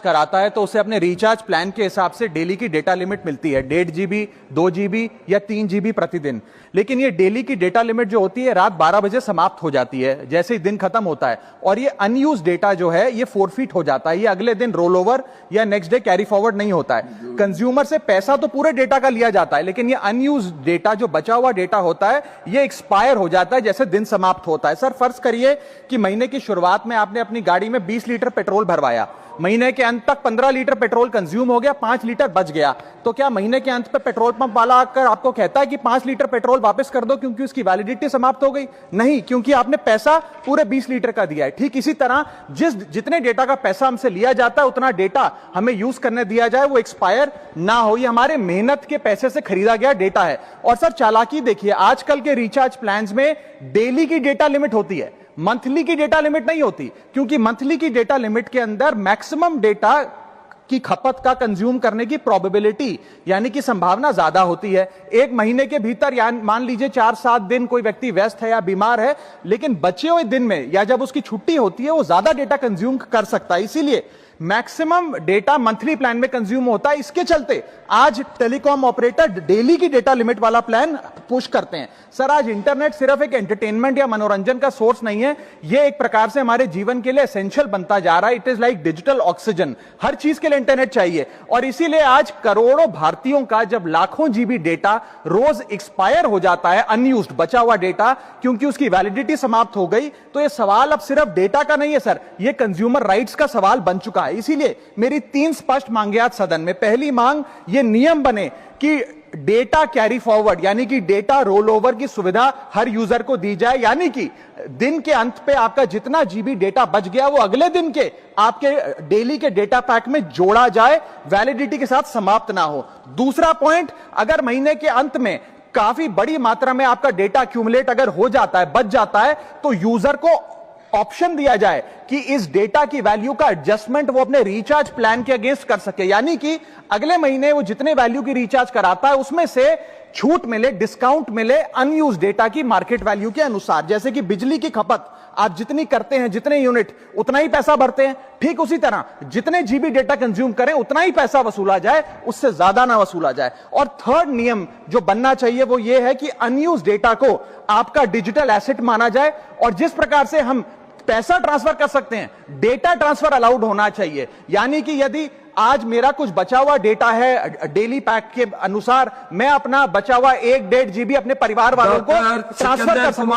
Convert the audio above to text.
कराता है तो उसे अपने रिचार्ज प्लान के हिसाब से डेली की डेटा लिमिट मिलती है, 1.5 GB, 2 GB या 3 GB प्रतिदिन। लेकिन ये डेली की डेटा लिमिट जो होती है रात 12 बजे समाप्त हो जाती है, जैसे ही दिन खत्म होता है, और ये अनयूज डेटा जो है ये फोरफीट हो जाता है, ये अगले दिन रोल ओवर या नेक्स्ट डे कैरी फॉरवर्ड नहीं होता है। कंज्यूमर से पैसा तो पूरे डेटा का लिया जाता है, लेकिन ये अनयूज डेटा, जो बचा हुआ डेटा होता है, ये एक्सपायर हो जाता है जैसे दिन समाप्त होता है। सर फर्ज करिए कि महीने की शुरुआत में आपने अपनी गाड़ी में 20 लीटर पेट्रोल भरवाया, महीने के अंत तक 15 लीटर पेट्रोल कंज्यूम हो गया, 5 लीटर बच गया, तो क्या महीने के अंत पे पेट्रोल पंप वाला आकर आपको कहता है कि 5 लीटर पेट्रोल वापस कर दो क्योंकि उसकी वैलिडिटी समाप्त हो गई? नहीं, क्योंकि आपने पैसा पूरे 20 लीटर का दिया है। ठीक इसी तरह जितने डेटा का पैसा हमसे लिया जाता है उतना डेटा हमें यूज करने दिया जाए, वो एक्सपायर ना हो। ये हमारे मेहनत के पैसे से खरीदा गया डेटा है। और सर चालाकी देखिए, आजकल के रिचार्ज प्लान्स में डेली की डेटा लिमिट होती है, मंथली की डेटा लिमिट नहीं होती, क्योंकि मंथली की डेटा लिमिट के अंदर मैक्सिमम डेटा की खपत का कंज्यूम करने की प्रोबेबिलिटी यानी कि संभावना ज्यादा होती है। एक महीने के भीतर या मान लीजिए 4-7 दिन कोई व्यक्ति व्यस्त है या बीमार है, लेकिन बचे हुए दिन में या जब उसकी छुट्टी होती है वो ज्यादा डेटा कंज्यूम कर सकता है, इसीलिए मैक्सिमम डेटा मंथली प्लान में कंज्यूम होता है। इसके चलते आज टेलीकॉम ऑपरेटर डेली की डेटा लिमिट वाला प्लान पुश करते हैं। सर आज इंटरनेट सिर्फ एक एंटरटेनमेंट या मनोरंजन का सोर्स नहीं है, यह एक प्रकार से हमारे जीवन के लिए एसेंशियल बनता जा रहा है। It is like digital oxygen, हर चीज के लिए इंटरनेट चाहिए। और इसीलिए आज करोड़ों भारतीयों का जब लाखों जीबी डेटा रोज एक्सपायर हो जाता है, अनयूज्ड बचा हुआ डेटा, क्योंकि उसकी वैलिडिटी समाप्त हो गई, तो यह सवाल अब सिर्फ डेटा का नहीं है सर, यह कंज्यूमर राइट्स का सवाल बन चुका है। इसीलिए मेरी 3 स्पष्ट मांगे आज सदन में। पहली मांग, ये नियम बने कि डेटा कैरी फॉरवर्ड यानी कि डेटा रोल ओवर की सुविधा हर यूजर को दी जाए, यानी कि दिन के अंत पे आपका जितना जीबी डेटा बच गया वो अगले दिन के आपके डेली के डेटा पैक में जोड़ा जाए, वैलिडिटी के साथ समाप्त ना हो। दूसरा पॉइंट, अगर महीने के अंत में काफी बड़ी मात्रा में आपका डेटा एक्यूमुलेट अगर हो जाता है, बच जाता है, तो यूजर को ऑप्शन दिया जाए कि इस डेटा की वैल्यू का एडजस्टमेंट वो अपने रिचार्ज प्लान के अगेंस्ट कर सके, यानी कि अगले महीने वो जितने वैल्यू की रिचार्ज कराता है उसमें से छूट मिले, डिस्काउंट मिले अनयूज्ड डेटा की मार्केट वैल्यू के अनुसार। जैसे कि बिजली की खपत आप जितनी करते हैं, जितने यूनिट, उतना ही पैसा भरते हैं, ठीक उसी तरह जितने जीबी डेटा कंज्यूम करें उतना ही पैसा वसूला जाए, उससे ज्यादा ना वसूला जाए। और थर्ड नियम जो बनना चाहिए वो ये है कि अनयूज्ड डेटा को आपका डिजिटल एसेट माना जाए, और जिस प्रकार से हम पैसा ट्रांसफर कर सकते हैं, डेटा ट्रांसफर अलाउड होना चाहिए। यानी कि यदि आज मेरा कुछ बचा हुआ डेटा है डेली पैक के अनुसार, मैं अपना बचा हुआ 1-1.5 GB अपने परिवार वालों को ट्रांसफर कर सकूं।